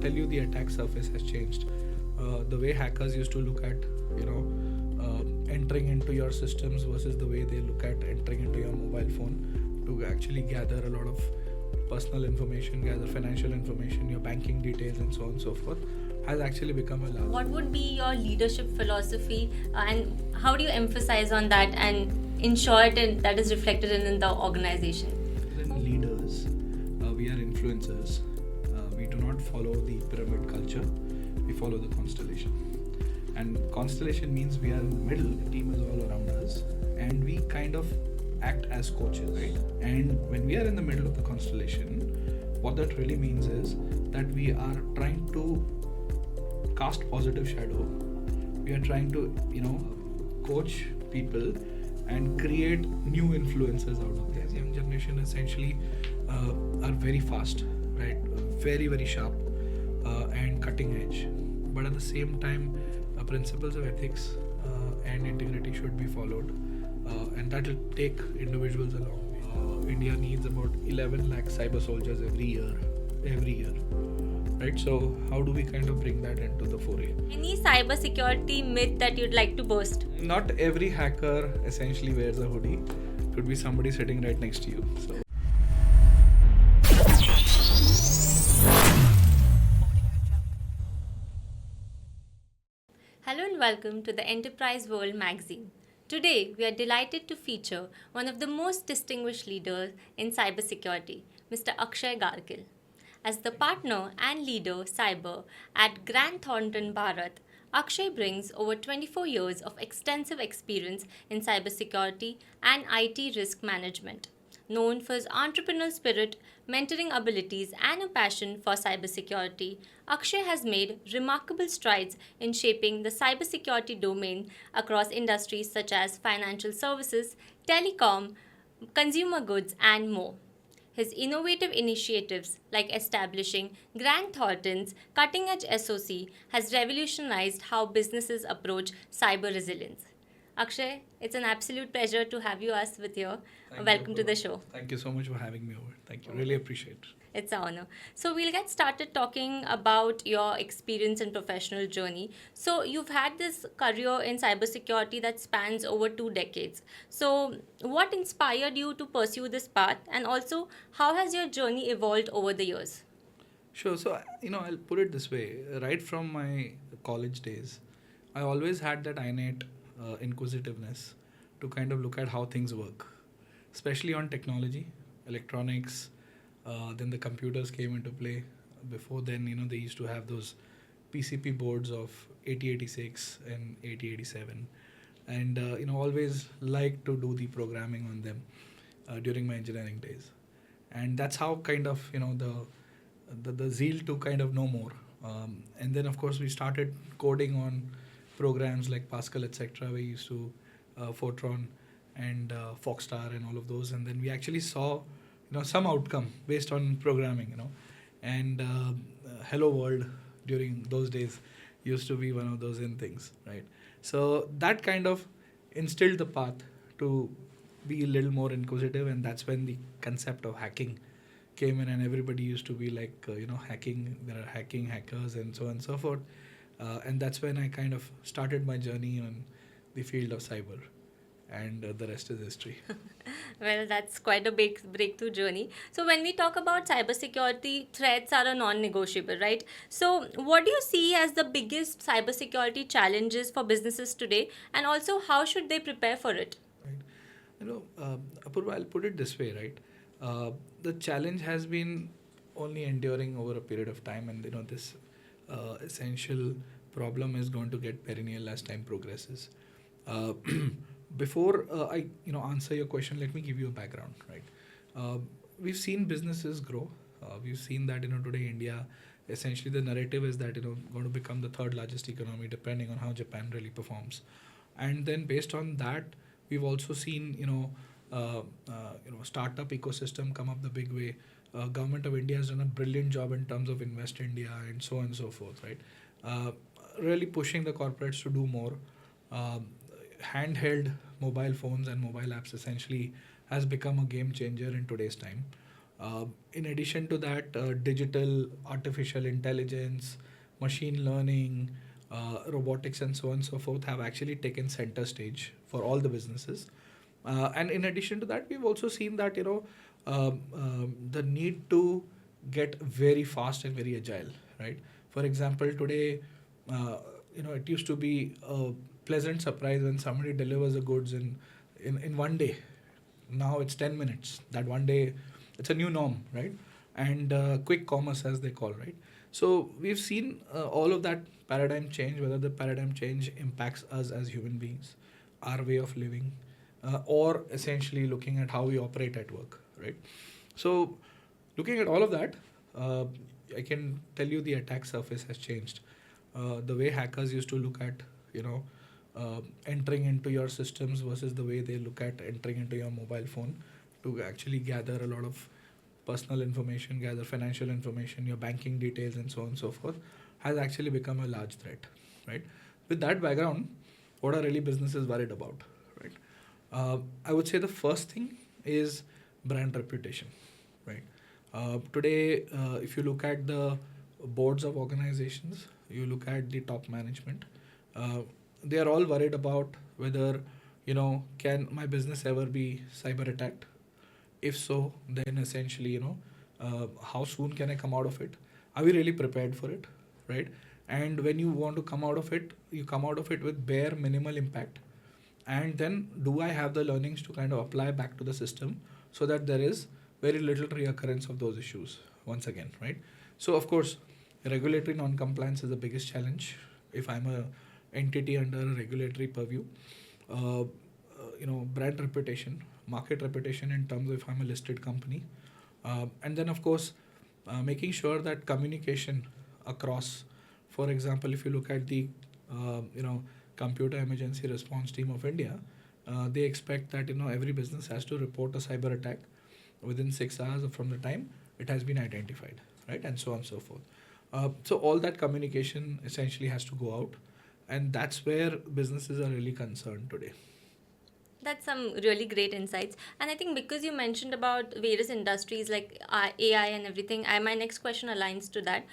tell you the attack surface has changed. The way hackers used to look at, entering into your systems versus the way they look at entering into your mobile phone to actually gather a lot of personal information, gather financial information, your banking details, and so on and so forth, has actually become a large. What would be your leadership philosophy and how do you emphasize on that and ensure it that is reflected in the organization? Then leaders, we are influencers. We do not follow the pyramid culture. We follow the constellation. And constellation means we are in the middle, the team is all around us, and we kind of act as coaches, right? And when we are in the middle of the constellation, what that really means is that we are trying to cast positive shadow. We are trying to, coach people and create new influences out of this. Young generation essentially are very fast, right? Very, very sharp and cutting edge. But at the same time, principles of ethics and integrity should be followed. And that will take individuals a long way. India needs about 11 lakh cyber soldiers every year. Right, so how do we kind of bring that into the foray? Any cybersecurity myth that you'd like to burst? Not every hacker essentially wears a hoodie. Could be somebody sitting right next to you. So. Hello and welcome to the Enterprise World magazine. Today, we are delighted to feature one of the most distinguished leaders in cybersecurity, Mr. Akshay Garkel. As the partner and leader cyber at Thornton, Bharat, Akshai brings over 24 years of extensive experience in cybersecurity and IT risk management. Known for his entrepreneurial spirit, mentoring abilities, and a passion for cybersecurity, Akshay has made remarkable strides in shaping the cybersecurity domain across industries such as financial services, telecom, consumer goods, and more. His innovative initiatives, like establishing Thornton's cutting-edge SOC, has revolutionized how businesses approach cyber resilience. Akshay, it's an absolute pleasure to have you us with here. Welcome to the show. Thank you so much for having me over. Thank you. Really appreciate it. It's an honor. So we'll get started talking about your experience and professional journey. So you've had this career in cybersecurity that spans over 2 decades. So what inspired you to pursue this path, and also how has your journey evolved over the years? Sure. So, I'll put it this way. Right from my college days, I always had that innate inquisitiveness to kind of look at how things work, especially on technology, electronics. Then the computers came into play. Before then, they used to have those PCP boards of 8086 and 8087. And, always liked to do the programming on them during my engineering days. And that's how kind of, the zeal to kind of know more. And then, of course, we started coding on programs like Pascal, etc. We used to Fortran and Foxstar and all of those. And then we actually saw some outcome based on programming, and Hello World during those days used to be one of those in things, right? So that kind of instilled the path to be a little more inquisitive, and that's when the concept of hacking came in, and everybody used to be like, hacking, there are hackers and so on and so forth. And that's when I kind of started my journey on the field of cyber. And the rest is history. Well, that's quite a big breakthrough journey. So when we talk about cybersecurity, threats are a non-negotiable, right? So what do you see as the biggest cybersecurity challenges for businesses today, and also how should they prepare for it? Right. Apurva, I'll put it this way, right? The challenge has been only enduring over a period of time, and this essential problem is going to get perennial as time progresses. Before I answer your question, let me give you a background, right? We've seen businesses grow. We've seen that today India, essentially the narrative is that going to become the third largest economy, depending on how Japan really performs. And then based on that, we've also seen startup ecosystem come up the big way. Government of India has done a brilliant job in terms of Invest India and so on and so forth, right? Really pushing the corporates to do more. Handheld mobile phones and mobile apps essentially has become a game changer in today's time. In addition to that, digital, artificial intelligence, machine learning, robotics, and so on and so forth have actually taken center stage for all the businesses. And in addition to that, we've also seen that the need to get very fast and very agile, right? For example, today, it used to be a pleasant surprise when somebody delivers the goods in one day. Now it's 10 minutes. That one day, it's a new norm, right? And quick commerce, as they call, right? So we've seen all of that paradigm change, whether the paradigm change impacts us as human beings, our way of living, or essentially looking at how we operate at work, right? So looking at all of that, uh, I can tell you the attack surface has changed. The way hackers used to look at, you know, entering into your systems versus the way they look at entering into your mobile phone to actually gather a lot of personal information, gather financial information, your banking details, and so on and so forth, has actually become a large threat, right? With that background, what are really businesses worried about, right? I would say the first thing is brand reputation, right? Today, if you look at the boards of organizations, you look at the top management, uh, they are all worried about whether, can my business ever be cyber attacked? If so, then essentially, how soon can I come out of it? Are we really prepared for it, right? And when you want to come out of it, you come out of it with bare minimal impact. And then, do I have the learnings to kind of apply back to the system so that there is very little reoccurrence of those issues once again, right? So, of course, regulatory non-compliance is the biggest challenge. If I'm a entity under a regulatory purview, uh, brand reputation, market reputation in terms of if I'm a listed company, and then of course, making sure that communication across, for example, if you look at the computer emergency response team of India, they expect that every business has to report a cyber attack within 6 hours from the time it has been identified, right, and so on and so forth. So all that communication essentially has to go out, and that's where businesses are really concerned today. That's some really great insights. And I think because you mentioned about various industries like AI and everything, my next question aligns to that.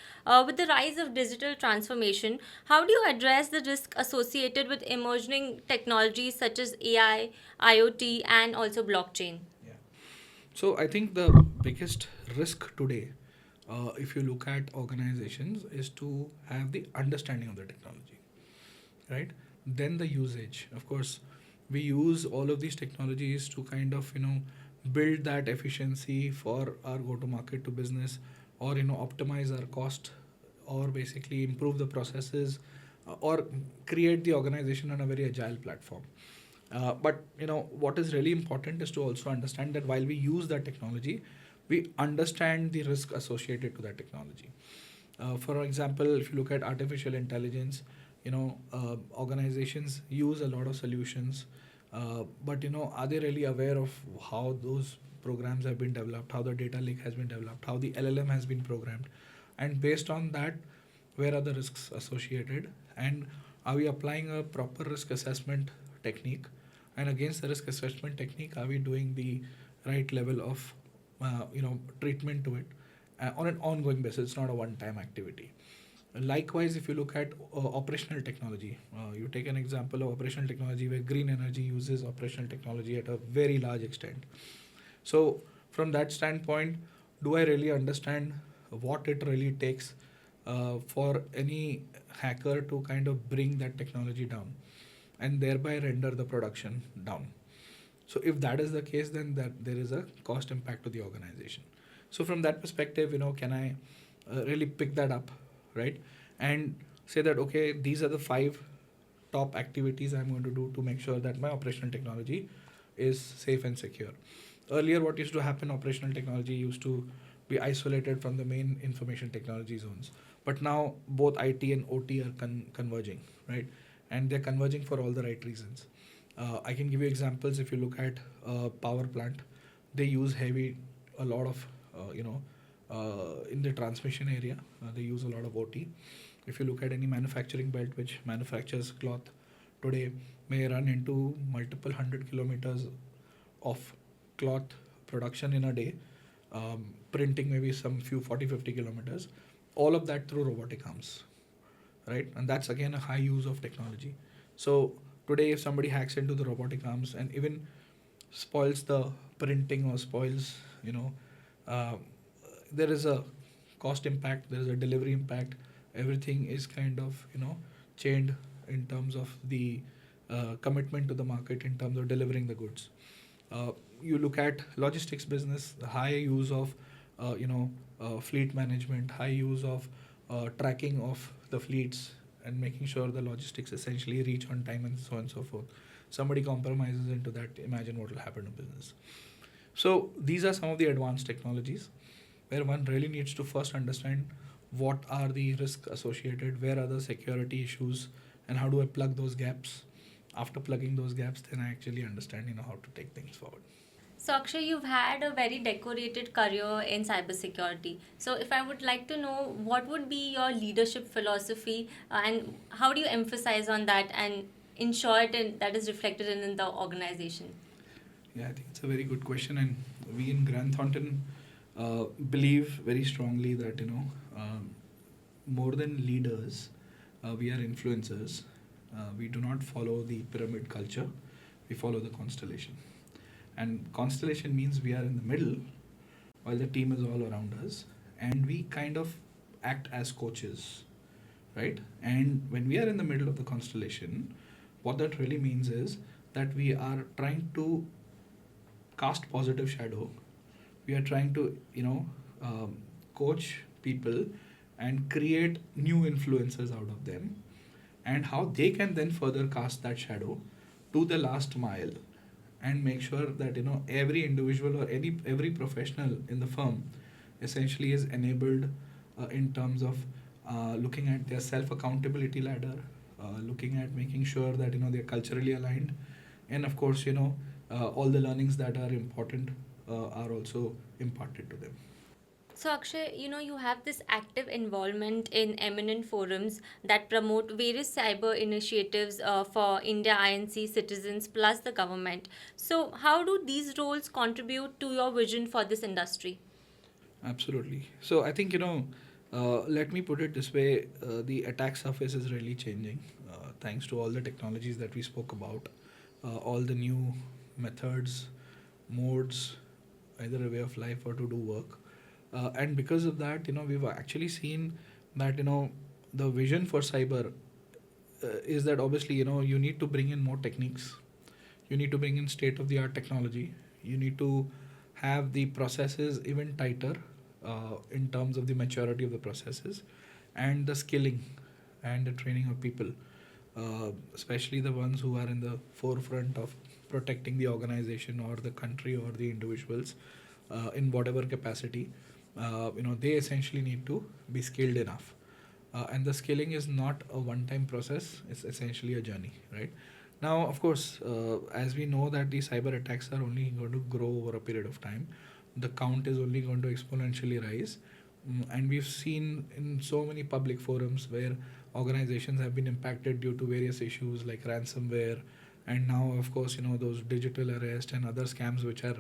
With the rise of digital transformation, how do you address the risk associated with emerging technologies such as AI, IoT, and also blockchain? Yeah. So I think the biggest risk today, if you look at organizations, is to have the understanding of the technology, right? Then the usage. Of course, we use all of these technologies to kind of build that efficiency for our go-to-market to business, or optimize our cost, or basically improve the processes, or create the organization on a very agile platform. But what is really important is to also understand that while we use that technology, we understand the risk associated to that technology. For example, if you look at artificial intelligence, organizations use a lot of solutions, but are they really aware of how those programs have been developed, how the data lake has been developed, how the LLM has been programmed, and based on that, where are the risks associated, and are we applying a proper risk assessment technique, and against the risk assessment technique, are we doing the right level of treatment to it on an ongoing basis? It's not a one-time activity. Likewise, if you look at operational technology, you take an example of operational technology where green energy uses operational technology at a very large extent. So, from that standpoint, do I really understand what it really takes for any hacker to kind of bring that technology down and thereby render the production down? So, if that is the case, then that there is a cost impact to the organization. So, from that perspective, can I really pick that up, right? And say that, okay, these are the 5 top activities I'm going to do to make sure that my operational technology is safe and secure. Earlier, what used to happen, operational technology used to be isolated from the main information technology zones. But now both IT and OT are converging, right? And they're converging for all the right reasons. I can give you examples. If you look at power plant, they use a lot of, in the transmission area, they use a lot of OT. If you look at any manufacturing belt which manufactures cloth today, may run into multiple 100 kilometers of cloth production in a day. printing maybe some few 40-50 kilometers, all of that through robotic arms, right? And that's again a high use of technology. So today, if somebody hacks into the robotic arms and even spoils the printing or spoils, uh, there is a cost impact, there is a delivery impact. Everything is kind of chained in terms of the commitment to the market in terms of delivering the goods. Uh, you look at logistics business, the high use of fleet management, high use of tracking of the fleets and making sure the logistics essentially reach on time and so on and so forth. Somebody compromises into that, imagine what will happen to business. So these are some of the advanced technologies where one really needs to first understand what are the risks associated, where are the security issues, and how do I plug those gaps. After plugging those gaps, then I actually understand how to take things forward. So, Akshay, you've had a very decorated career in cybersecurity. So, if I would like to know what would be your leadership philosophy and how do you emphasize on that and ensure that is reflected in the organization? Yeah, I think it's a very good question, and we in Grand Thornton believe very strongly that more than leaders, we are influencers. We do not follow the pyramid culture; we follow the constellation. And constellation means we are in the middle, while the team is all around us, and we kind of act as coaches, right? And when we are in the middle of the constellation, what that really means is that we are trying to cast positive shadow. We are trying to coach people and create new influencers out of them, and how they can then further cast that shadow to the last mile and make sure that every individual or every professional in the firm essentially is enabled in terms of looking at their self accountability ladder, looking at making sure that they're culturally aligned, and of course all the learnings that are important are also imparted to them. So, Akshay, you have this active involvement in eminent forums that promote various cyber initiatives for India INC citizens plus the government. So, how do these roles contribute to your vision for this industry? Absolutely. So I think let me put it this way: the attack surface is really changing, thanks to all the technologies that we spoke about, all the new methods, modes, either a way of life or to do work, and because of that, we've actually seen that the vision for cyber is that obviously you need to bring in more techniques, you need to bring in state of the art technology, you need to have the processes even tighter in terms of the maturity of the processes and the skilling and the training of people, especially the ones who are in the forefront of protecting the organization or the country or the individuals in whatever capacity. They essentially need to be skilled enough. And the skilling is not a one-time process; it's essentially a journey, right? Now, of course, as we know that the cyber attacks are only going to grow over a period of time, the count is only going to exponentially rise. And we've seen in so many public forums where organizations have been impacted due to various issues like ransomware, and now, of course, those digital arrest and other scams which are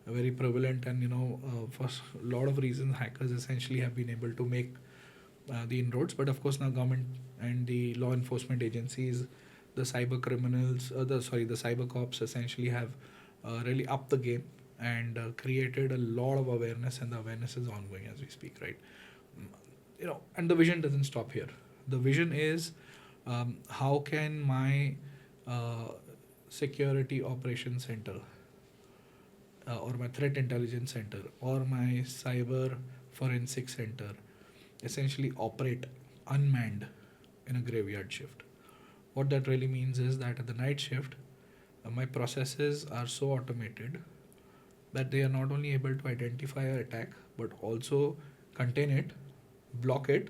very prevalent. And for a lot of reasons, hackers essentially have been able to make the inroads. But of course, now government and the law enforcement agencies, the cyber criminals, the cyber cops essentially have really upped the game and created a lot of awareness, and the awareness is ongoing as we speak, right? And the vision doesn't stop here. The vision is how can my security operations center or my threat intelligence center or my cyber forensic center essentially operate unmanned in a graveyard shift. What that really means is that at the night shift, my processes are so automated that they are not only able to identify an attack but also contain it, block it,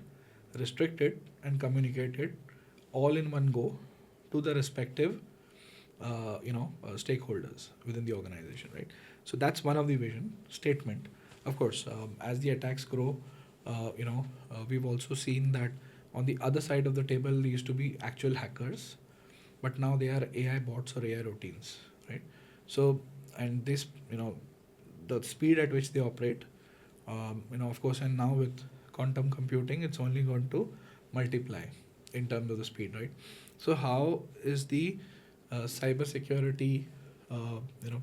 restrict it, and communicate it all in one go to the respective stakeholders within the organization, right? So that's one of the vision statement. Of course, as the attacks grow, we've also seen that on the other side of the table there used to be actual hackers, but now they are AI bots or AI routines, right? So, and this, the speed at which they operate Of course, and now with quantum computing, it's only going to multiply in terms of the speed, right? So how is the cybersecurity,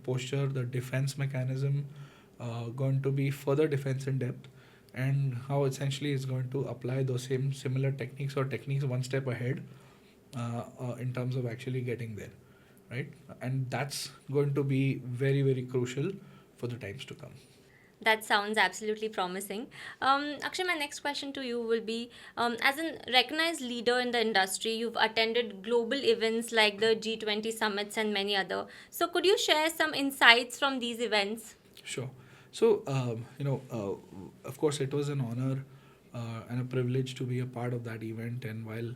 posture, the defense mechanism going to be further defense in depth, and how essentially is going to apply those same similar techniques or techniques one step ahead in terms of actually getting there, right? And that's going to be very, very crucial for the times to come. That sounds absolutely promising. Akshay, my next question to you will be, as a recognized leader in the industry, you've attended global events like the G20 summits and many other. So, could you share some insights from these events? Sure. So, of course, it was an honor and a privilege to be a part of that event. And while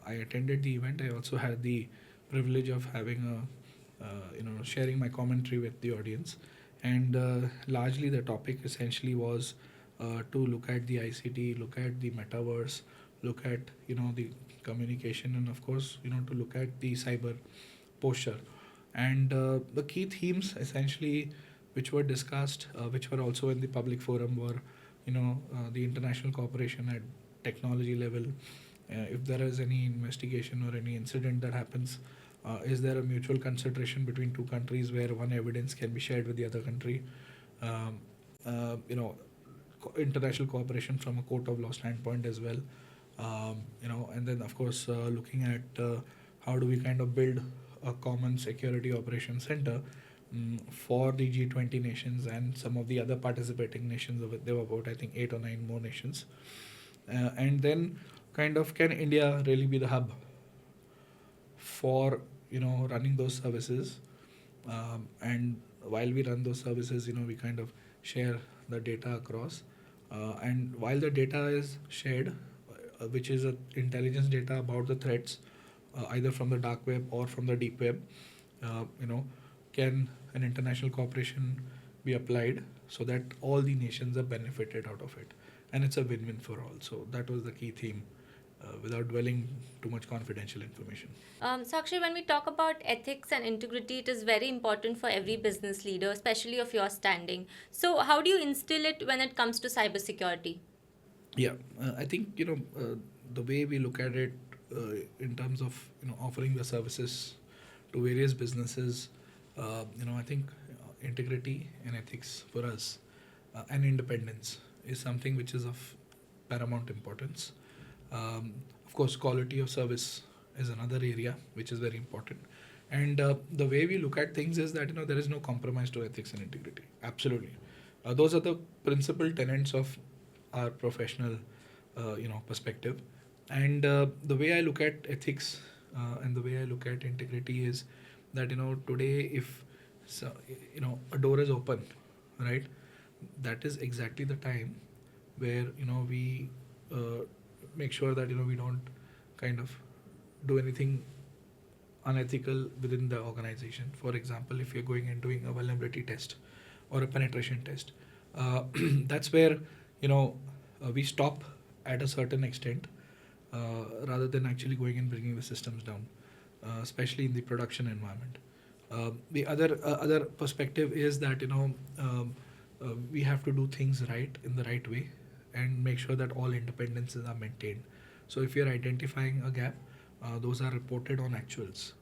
I attended the event, I also had the privilege of having sharing my commentary with the audience. And largely, the topic essentially was to look at the ICT, look at the metaverse, look at the communication, and of course, to look at the cyber posture. And the key themes essentially which were discussed, which were also in the public forum, were the international cooperation at technology level. If there is any investigation or any incident that happens, is there a mutual consideration between two countries where one evidence can be shared with the other country? Um, uh, you know, International cooperation from a court of law standpoint as well. And then of course looking at how do we kind of build a common security operations center for the G20 nations and some of the other participating nations. There were about, I think, 8 or 9 more nations. And then kind of, can India really be the hub for running those services? And while we run those services, we kind of share the data across. And while the data is shared, which is intelligence data about the threats, either from the dark web or from the deep web, can an international cooperation be applied so that all the nations are benefited out of it, and it's a win-win for all. So that was the key theme, without dwelling too much confidential information. So, Akshay, when we talk about ethics and integrity, it is very important for every business leader, especially of your standing. So, how do you instill it when it comes to cybersecurity? Yeah, I think the way we look at it in terms of offering the services to various businesses, I think integrity and ethics for us and independence is something which is of paramount importance. Of course, quality of service is another area which is very important. And the way we look at things is that there is no compromise to ethics and integrity. Absolutely, those are the principal tenets of our professional, perspective. And the way I look at ethics and the way I look at integrity is that today, if a door is open, right, that is exactly the time where we make sure that we don't kind of do anything unethical within the organization. For example, if you're going and doing a vulnerability test or a penetration test, that's where we stop at a certain extent, rather than actually going and bringing the systems down, especially in the production environment. The other perspective is that we have to do things right in the right way and make sure that all independences are maintained. So if you're identifying a gap, those are reported on actuals,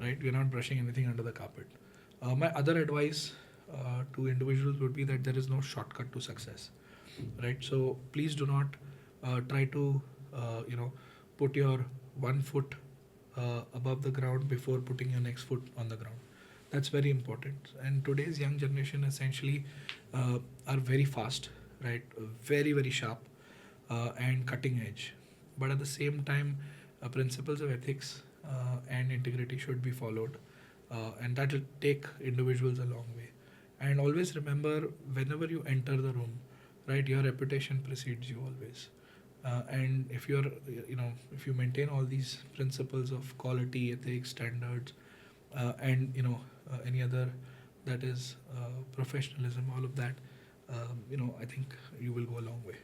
right? We're not brushing anything under the carpet. My other advice to individuals would be that there is no shortcut to success, right? So please do not try to put your one foot above the ground before putting your next foot on the ground. That's very important. And today's young generation essentially are very fast, right? Very, very sharp and cutting edge. But at the same time, principles of ethics and integrity should be followed, and that will take individuals a long way. And always remember, whenever you enter the room, right, your reputation precedes you always. And if you maintain all these principles of quality, ethics, standards, and any other, that is professionalism, all of that, I think you will go a long way.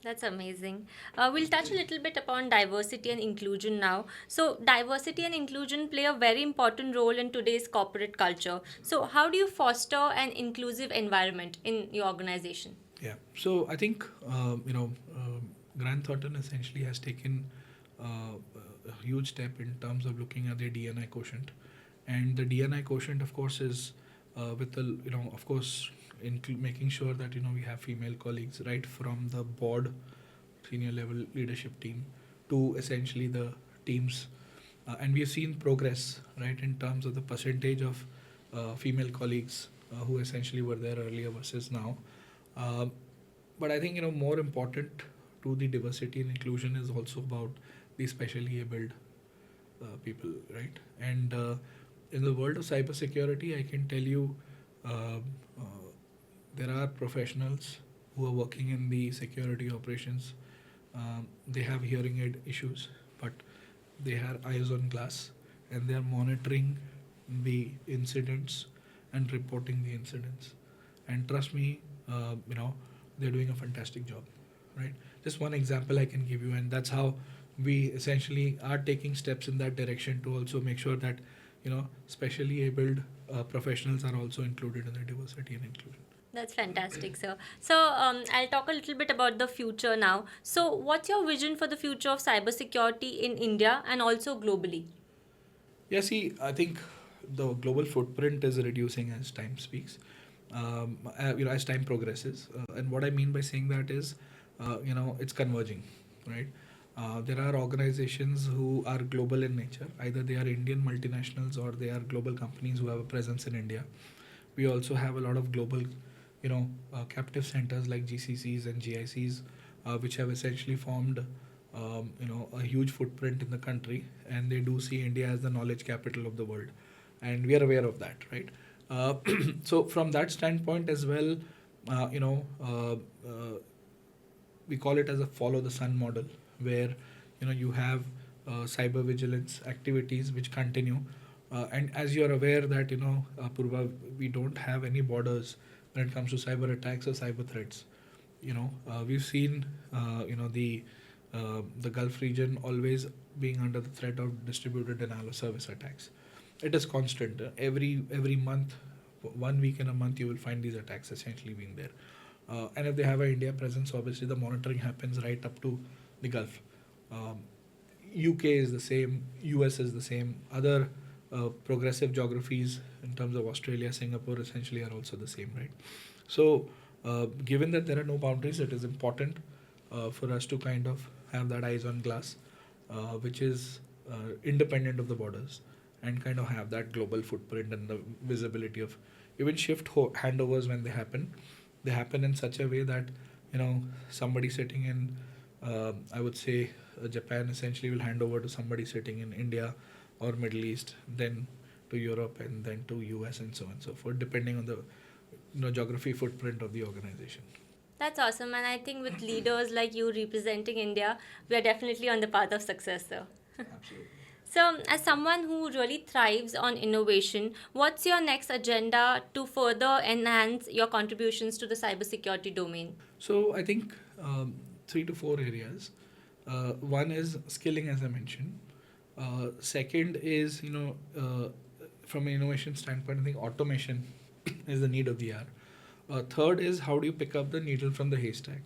That's amazing. We'll touch a little bit upon diversity and inclusion now. So, diversity and inclusion play a very important role in today's corporate culture. So, how do you foster an inclusive environment in your organization? Yeah. So I think Grant Thornton essentially has taken a huge step in terms of looking at the DNI quotient, and the DNI quotient, of course, is with the of course, making sure that we have female colleagues right from the board, senior level leadership team, to essentially the teams, and we have seen progress right in terms of the percentage of female colleagues who essentially were there earlier versus now. Um, but I think more important to the diversity and inclusion is also about the specially abled people, right? And in the world of cybersecurity, I can tell you uh, uh, there are professionals who are working in the security operations. They have hearing aid issues, but they have eyes on glass, and they are monitoring the incidents and reporting the incidents. And trust me, they're doing a fantastic job, right? Just one example I can give you, and that's how we essentially are taking steps in that direction to also make sure that specially abled professionals are also included in the diversity and inclusion. That's fantastic, sir. So, I'll talk a little bit about the future now. So, what's your vision for the future of cybersecurity in India and also globally? Yeah, see, I think the global footprint is reducing as time speaks, as time progresses. And what I mean by saying that is, it's converging, right? There are organizations who are global in nature. Either they are Indian multinationals or they are global companies who have a presence in India. We also have a lot of global, captive centers like GCCs and GICs, which have essentially formed, a huge footprint in the country, and they do see India as the knowledge capital of the world, and we are aware of that, right? Uh, so from that standpoint as well, uh, you know, uh, uh, we call it as a follow the sun model, where you have cyber vigilance activities which continue, and as you're aware that Purva, we don't have any borders when it comes to cyber attacks or cyber threats. We've seen the Gulf region always being under the threat of distributed denial of service attacks. It is constant. Every month, 1 week in a month, you will find these attacks essentially being there. And if they have an India presence, obviously the monitoring happens right up to the Gulf. Um, UK is the same, US is the same, other progressive geographies in terms of Australia, Singapore essentially are also the same, right? So, given that there are no boundaries, it is important for us to kind of have that eyes on glass, which is independent of the borders, and kind of have that global footprint and the visibility of even shift handovers when they happen. They happen in such a way that somebody sitting in, I would say, Japan essentially will hand over to somebody sitting in India or Middle East, then to Europe, and then to US, and so on and so forth, depending on the geography footprint of the organization. That's awesome. And I think with leaders like you representing India, we are definitely on the path of success, sir. Absolutely. So, as someone who really thrives on innovation, what's your next agenda to further enhance your contributions to the cybersecurity domain? So I think 3 to 4 areas. One is skilling, as I mentioned. Second is from an innovation standpoint, I think automation is the need of the hour. Third is how do you pick up the needle from the haystack?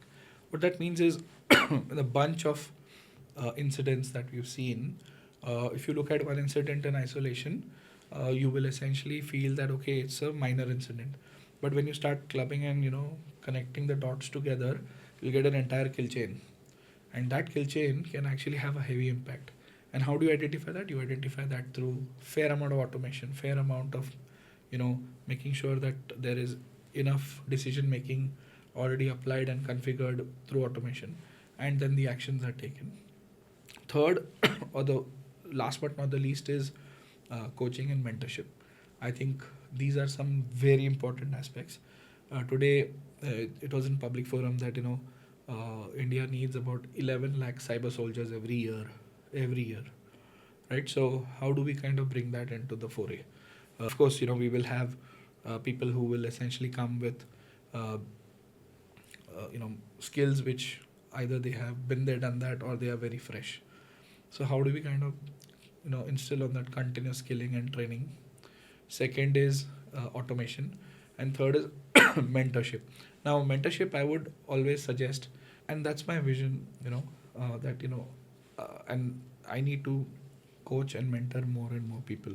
What that means is the bunch of incidents that we've seen. If you look at one incident in isolation, you will essentially feel that okay, it's a minor incident, but when you start clubbing and connecting the dots together, you'll get an entire kill chain, and that kill chain can actually have a heavy impact. And how do you identify that? You identify that through fair amount of automation, fair amount of making sure that there is enough decision making already applied and configured through automation, and then the actions are taken. Third, or the last but not the least, is coaching and mentorship. I think these are some very important aspects. Today, it was in public forum that India needs about 11 lakh cyber soldiers every year, right? So how do we kind of bring that into the foray? Of course, we will have people who will essentially come with uh, skills which either they have been there, done that, or they are very fresh. So how do we kind of instill on that continuous skilling and training? Second is automation, and third is mentorship. Now, mentorship, I would always suggest, and that's my vision, that, and I need to coach and mentor more and more people.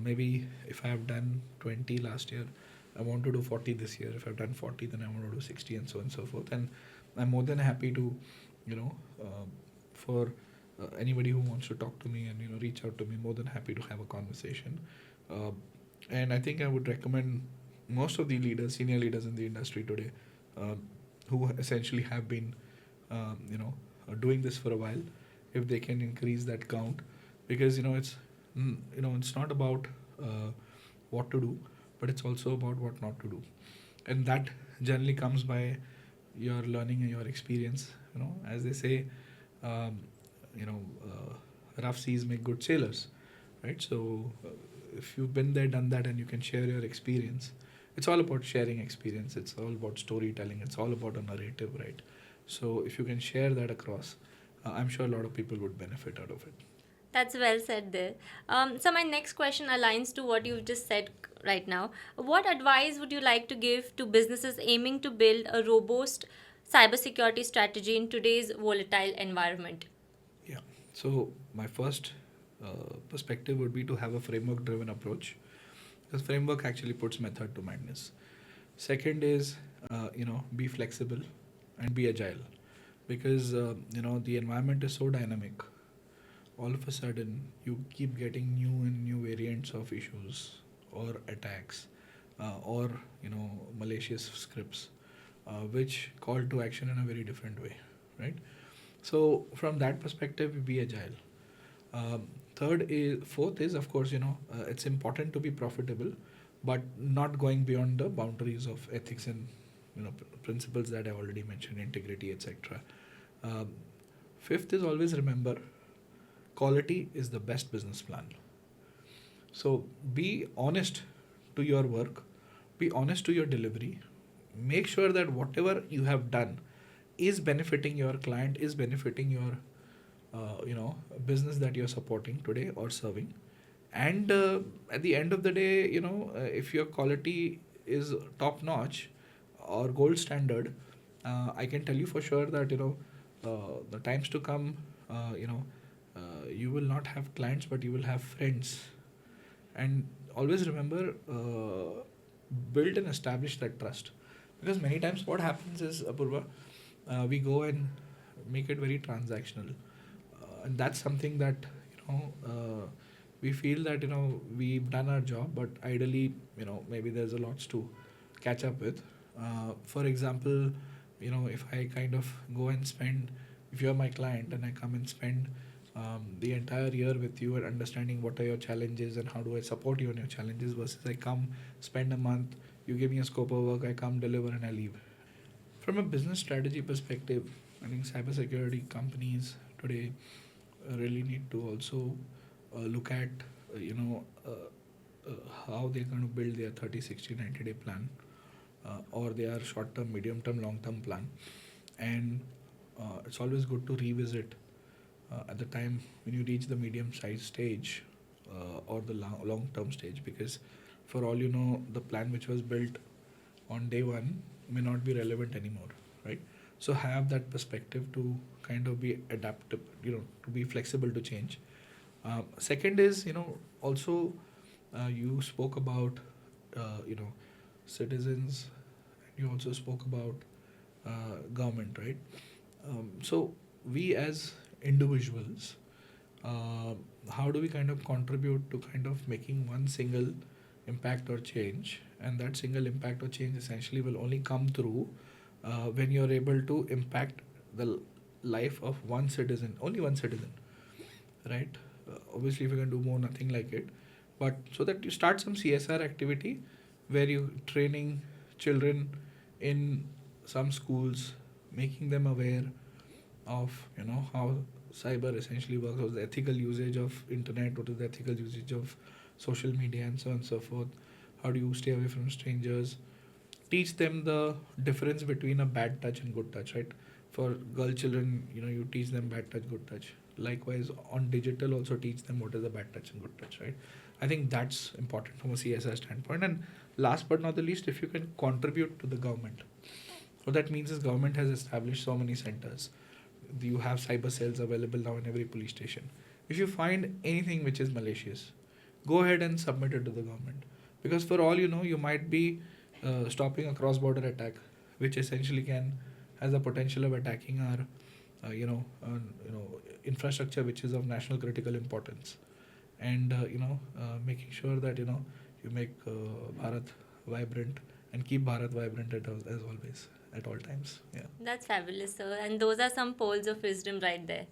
Maybe if I have done 20 last year, I want to do 40 this year. If I've done 40, then I want to do 60, and so on and so forth. And I'm more than happy to, for anybody who wants to talk to me and reach out to me, more than happy to have a conversation. Uh, and I think I would recommend most of the leaders, senior leaders in the industry today, uh, who essentially have been, doing this for a while, if they can increase that count, because it's not about what to do, but it's also about what not to do, and that generally comes by your learning and your experience. As they say, um, rough seas make good sailors, right? So if you've been there, done that, and you can share your experience, it's all about sharing experience. It's all about storytelling. It's all about a narrative, right? So if you can share that across, I'm sure a lot of people would benefit out of it. That's well said there. So, my next question aligns to what you've just said right now. What advice would you like to give to businesses aiming to build a robust cybersecurity strategy in today's volatile environment? Yeah. So my first perspective would be to have a framework-driven approach, because framework actually puts method to madness. Second is, be flexible and be agile, because the environment is so dynamic. All of a sudden, you keep getting new and new variants of issues or attacks, or malicious scripts, which call to action in a very different way, right? So from that perspective, be agile. Fourth is, of course, it's important to be profitable, but not going beyond the boundaries of ethics and principles that I already mentioned, integrity, etc. Um, Fifth is, always remember, quality is the best business plan. So be honest to your work, be honest to your delivery. Make sure that whatever you have done is benefiting your client, is benefiting your business that you're supporting today or serving. And at the end of the day, if your quality is top notch or gold standard, I can tell you for sure that the times to come, you will not have clients, but you will have friends. And always remember, build and establish that trust, because many times what happens is, Apurva, we go and make it very transactional, and that's something that we feel that we've done our job, but ideally maybe there's a lots to catch up with. For example, if I kind of go and spend, if you're my client and I come and spend the entire year with you and understanding what are your challenges and how do I support you on your challenges, versus I come spend a month, you give me a scope of work, I come deliver and I leave. From a business strategy perspective, I think cybersecurity companies today really need to also look at how they're going to build their 30, 60, 90-day plan, or their short term, medium term, long term plan. And it's always good to revisit at the time when you reach the medium size stage, or the long term stage, because for all you know, the plan which was built on day one may not be relevant anymore, right? So have that perspective to kind of be adaptable, to be flexible to change. Second is, also, you spoke about citizens, and you also spoke about government, right? So we as individuals, uh, how do we kind of contribute to kind of making one single impact or change? And that single impact or change essentially will only come through when you're able to impact the life of one citizen, only one citizen, right? Obviously, if you can do more, nothing like it. But so that you start some CSR activity where you training children in some schools, making them aware of how cyber essentially works, what is the ethical usage of internet, what is the ethical usage of social media, and so on and so forth. How do you stay away from strangers? Teach them the difference between a bad touch and good touch, right? For girl children, you teach them bad touch, good touch. Likewise, on digital, also teach them what is the bad touch and good touch, right? I think that's important from a CSR standpoint. And last but not the least, if you can contribute to the government, what that means is government has established so many centers. You have cyber cells available now in every police station. If you find anything which is malicious, go ahead and submit it to the government. Because for all you know, you might be stopping a cross-border attack, which essentially has the potential of attacking our, infrastructure, which is of national critical importance, and making sure that you make Bharat vibrant and keep Bharat vibrant as always at all times. Yeah. That's fabulous, sir. And those are some pearls of wisdom right there.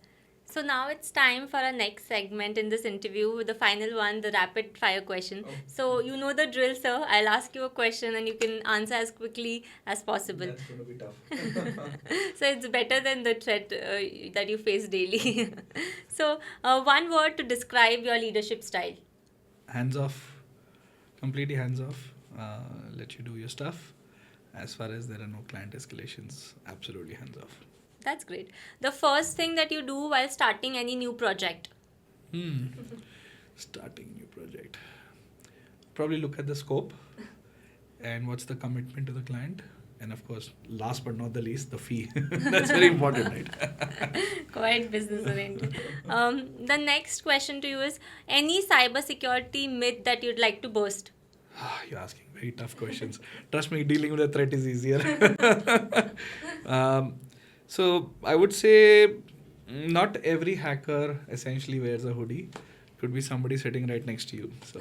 So now it's time for our next segment in this interview, the final one, the rapid fire question. Oh. So you know the drill, sir. I'll ask you a question and you can answer as quickly as possible. That's going to be tough. So it's better than the threat that you face daily. So one word to describe your leadership style. Hands off, completely hands off. Let you do your stuff. As far as there are no client escalations, absolutely hands off. That's great. The first thing that you do while starting any new project. Starting new project. Probably look at the scope and what's the commitment to the client. And of course, last but not the least, the fee. That's very important, right? Quite business oriented. The next question to you is any cybersecurity myth that you'd like to burst? You're asking very tough questions. Trust me, dealing with a threat is easier. So I would say not every hacker essentially wears a hoodie. Could be somebody sitting right next to you. So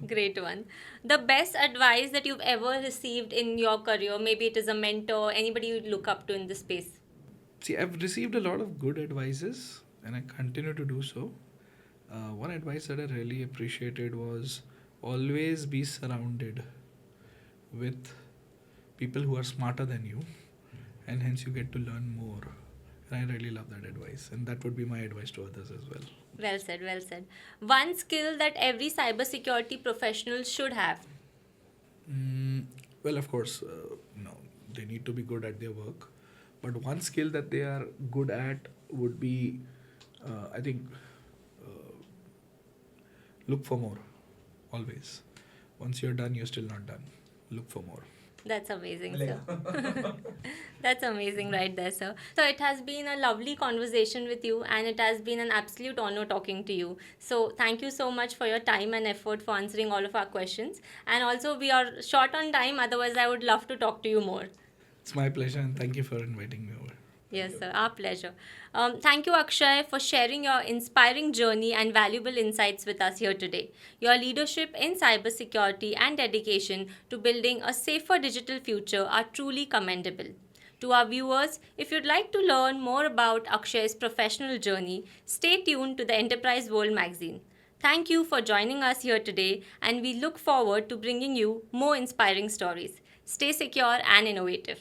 Great one. The best advice that you've ever received in your career, maybe it is a mentor, anybody you look up to in this space. see, I've received a lot of good advices, and I continue to do so. One advice that I really appreciated was always be surrounded with people who are smarter than you, and hence you get to learn more. And I really love that advice, and that would be my advice to others as well. Well said, well said. One skill that every cybersecurity professional should have. Well, of course, they need to be good at their work. But one skill that they are good at would be, I think, look for more, always. Once you're done, you're still not done. Look for more. That's amazing, sir. That's amazing right there, sir. So it has been a lovely conversation with you and it has been an absolute honor talking to you. So thank you so much for your time and effort for answering all of our questions. And also we are short on time, otherwise I would love to talk to you more. It's my pleasure, and thank you for inviting me over. Yes, sir. Our pleasure. Thank you, Akshai, for sharing your inspiring journey and valuable insights with us here today. Your leadership in cybersecurity and dedication to building a safer digital future are truly commendable. To our viewers, if you'd like to learn more about Akshai's professional journey, stay tuned to the Enterprise World magazine. Thank you for joining us here today, and we look forward to bringing you more inspiring stories. Stay secure and innovative.